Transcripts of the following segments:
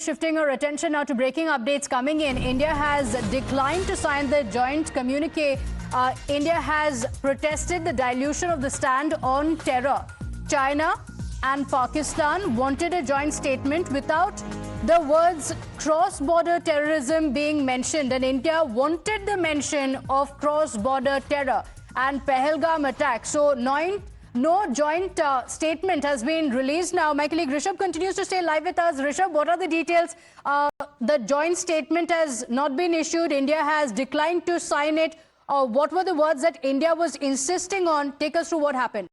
Shifting our attention now to breaking updates coming in. India has declined to sign the joint communique. India has protested the dilution of the stand on terror. China and Pakistan wanted a joint statement without the words cross-border terrorism being mentioned, and India wanted the mention of cross-border terror and Pahalgam attack. So no joint statement has been released. Now, my colleague Rishabh continues to stay live with us. Rishabh, what are the details? The joint statement has not been issued. India has declined to sign it. What were the words that India was insisting on? Take us through what happened.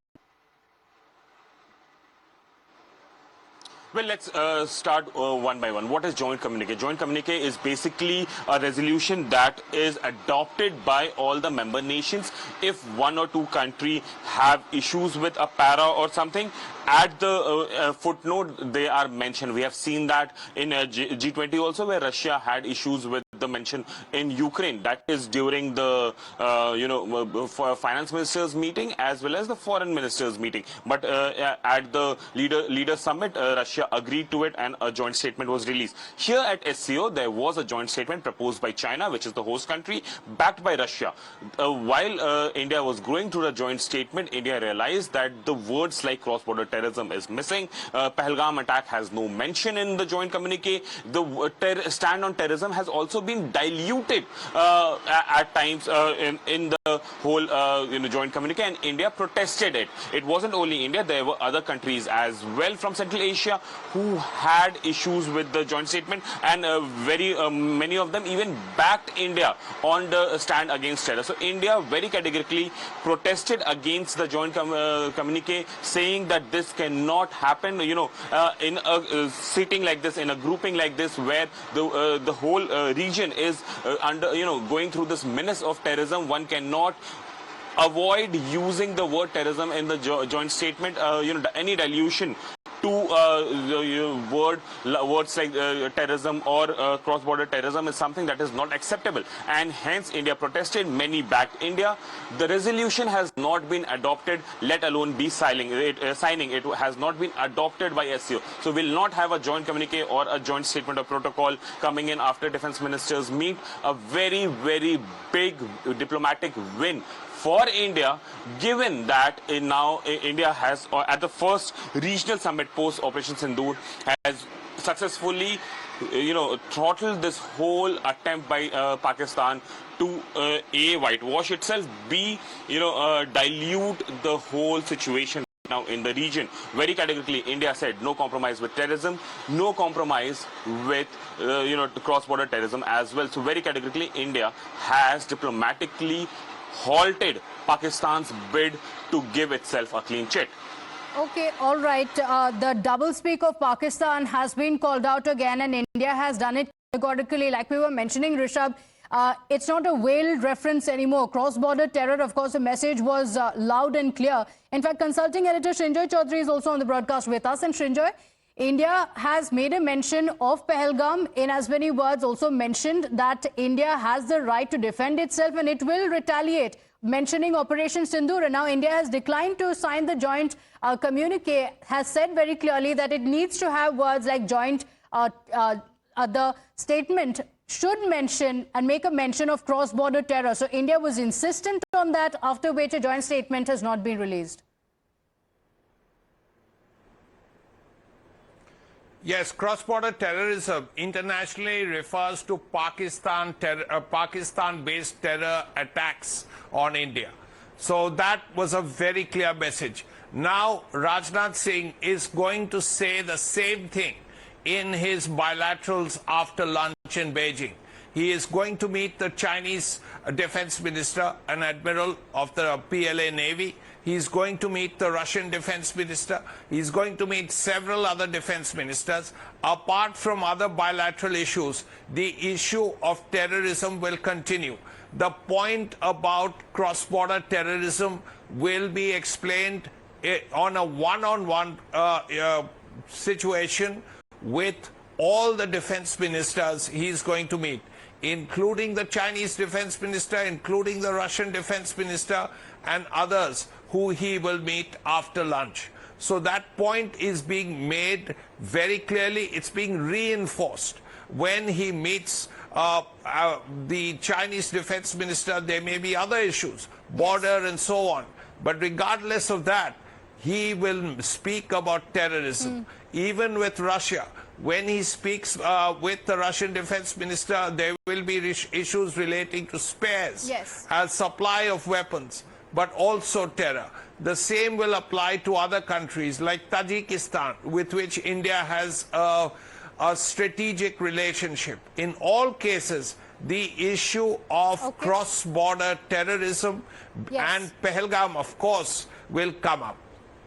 Well, let's start one by one. What is joint communique? Joint communique is basically a resolution that is adopted by all the member nations. If one or two countries have issues with a para or something, at the footnote they are mentioned. We have seen that in G20 also, where Russia had issues with the mention in Ukraine. That is during the finance ministers meeting as well as the foreign ministers meeting. But at the leader summit, Russia agreed to it and a joint statement was released. Here at SCO, there was a joint statement proposed by China, which is the host country, backed by Russia. While India was going through the joint statement, India realized that the words like cross-border terrorism is missing. Pahalgam attack has no mention in the joint communique. The stand on terrorism has also been diluted at times in the whole joint communique, and India protested it. It wasn't only India, there were other countries as well from Central Asia who had issues with the joint statement, and many of them even backed India on the stand against terror. So India very categorically protested against the joint communique, saying that this cannot happen, in a sitting like this, in a grouping like this, where the whole region is going through this menace of terrorism. One cannot avoid using the word terrorism in the joint statement. Any dilution to words like terrorism or cross-border terrorism is something that is not acceptable, and hence India protested. Many backed India. The resolution has not been adopted, let alone be signing. It has not been adopted by SCO. So we'll not have a joint communique or a joint statement of protocol coming in after defense ministers meet. A very, very big diplomatic win for India, given that now India has, at the first regional summit post Operation Sindoor, has successfully, throttled this whole attempt by Pakistan to A, whitewash itself, B, dilute the whole situation now in the region. Very categorically, India said no compromise with terrorism, no compromise with cross-border terrorism as well. So very categorically, India has diplomatically halted Pakistan's bid to give itself a clean chit. Okay, all right. The doublespeak of Pakistan has been called out again, and India has done it categorically. Like we were mentioning, Rishabh, it's not a veiled reference anymore. Cross-border terror, of course, the message was loud and clear. In fact, consulting editor Srinjoy Chaudhary is also on the broadcast with us. And Srinjoy, India has made a mention of Pahalgam, in as many words also mentioned that India has the right to defend itself and it will retaliate, mentioning Operation Sindoor. And now India has declined to sign the joint communique, has said very clearly that it needs to have words like joint, the statement should mention and make a mention of cross-border terror. So India was insistent on that, after which a joint statement has not been released. Yes, cross-border terrorism internationally refers to Pakistan-based terror attacks on India. So that was a very clear message. Now, Rajnath Singh is going to say the same thing in his bilaterals after lunch in Beijing. He is going to meet the Chinese defense minister, an admiral of the PLA Navy. He's going to meet the Russian defense minister. He's going to meet several other defense ministers. Apart from other bilateral issues, the issue of terrorism will continue. The point about cross-border terrorism will be explained on a one-on-one situation with all the defense ministers he's going to meet, including the Chinese defense minister, including the Russian defense minister, and others who he will meet after lunch. So that point is being made very clearly. It's being reinforced when he meets the Chinese defense minister. There may be other issues, border and so on. But regardless of that, he will speak about terrorism. Even with Russia, when he speaks with the Russian defense minister, there will be issues relating to spares, supply of weapons, but also terror. The same will apply to other countries like Tajikistan, with which India has a strategic relationship. In all cases, the issue of cross-border terrorism and Pahalgam, of course, will come up.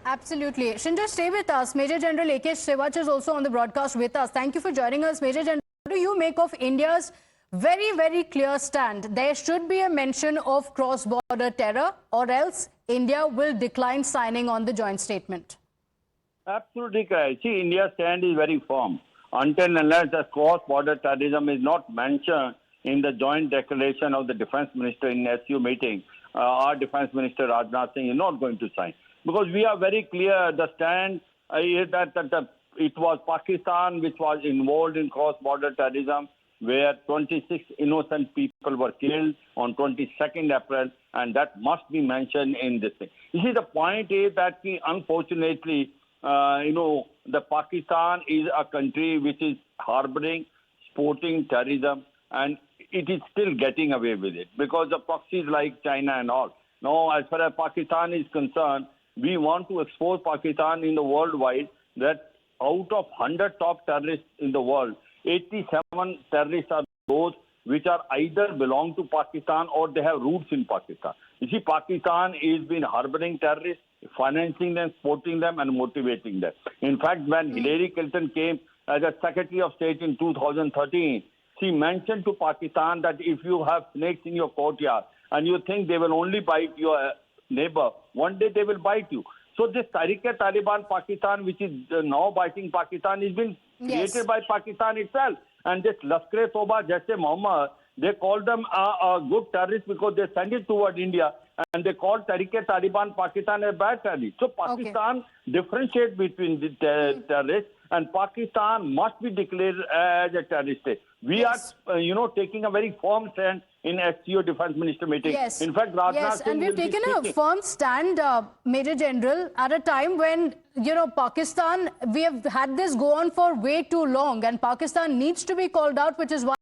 Absolutely. Shinjo, stay with us. Major General A.K. Srivach is also on the broadcast with us. Thank you for joining us, Major General. What do you make of India's very, very clear stand? There should be a mention of cross-border terror, or else India will decline signing on the joint statement. Absolutely correct. See, India's stand is very firm. Until and unless the cross-border terrorism is not mentioned in the joint declaration of the defense minister in SU meeting, our defense minister Rajnath Singh is not going to sign. Because we are very clear, the stand is that it was Pakistan which was involved in cross-border terrorism, where 26 innocent people were killed on 22nd April, and that must be mentioned in this thing. You see, the point is that unfortunately, the Pakistan is a country which is harboring, supporting terrorism, and it is still getting away with it because the proxies like China and all. Now, as far as Pakistan is concerned, we want to expose Pakistan in the worldwide that out of 100 top terrorists in the world, 87 terrorists are those which are either belong to Pakistan or they have roots in Pakistan. You see, Pakistan has been harboring terrorists, financing them, supporting them, and motivating them. In fact, when Hillary Clinton came as a Secretary of State in 2013, she mentioned to Pakistan that if you have snakes in your courtyard and you think they will only bite your neighbor, one day they will bite you. So this Taliban Pakistan, which is now biting Pakistan, has been created by Pakistan itself. And this Lashkar-e-Toba, Jaise Mohammed, they call them a good terrorist because they send it toward India, and they call Taliban Pakistan a bad terrorist. So Pakistan differentiates between the terrorists, and Pakistan must be declared as a terrorist state. We are, taking a very firm stand in SCO Defense Minister meeting. In fact, Rajnath Singh and we've taken a firm stand, Major General, at a time when, Pakistan, we have had this go on for way too long, and Pakistan needs to be called out, which is why